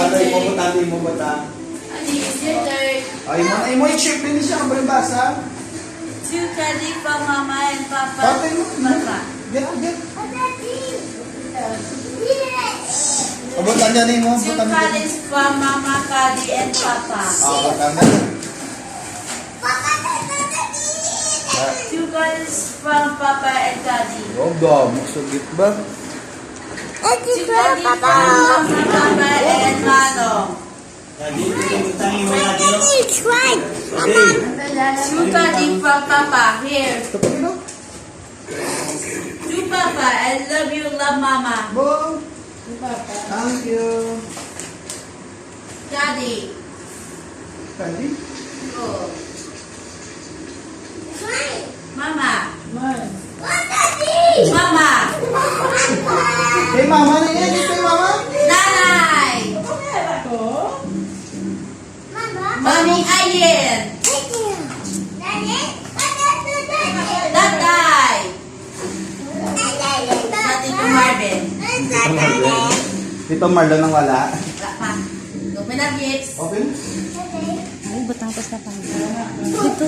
Tatay, puputali mo ba ta? Ani, it's your turn. Ay mo, i-chip din siya. Ang basa. To Daddy from Mama and Papa. Tatay mo. Papa. Get. Pabutan niya rin mo. To Daddy from Mama, Daddy and Papa. Pabutan niya. To Daddy from Papa and Daddy. Oh, dami. Sugit ba? To Daddy from Mama, Papa and Manong. To Daddy from Papa. Here. Ito pa rin. To Papa, I love you, love Mama. Bo. Thank you. Daddy. Candy? Oh. Mama. Mama. Kay mama na yan. Kay mama. Nanay. Mami Ayen. Tatay. Dati ko Marvin. Dito Marlon ang wala. Wala pa. Dominagits. Open. Ay, batang pas na pang. Dito.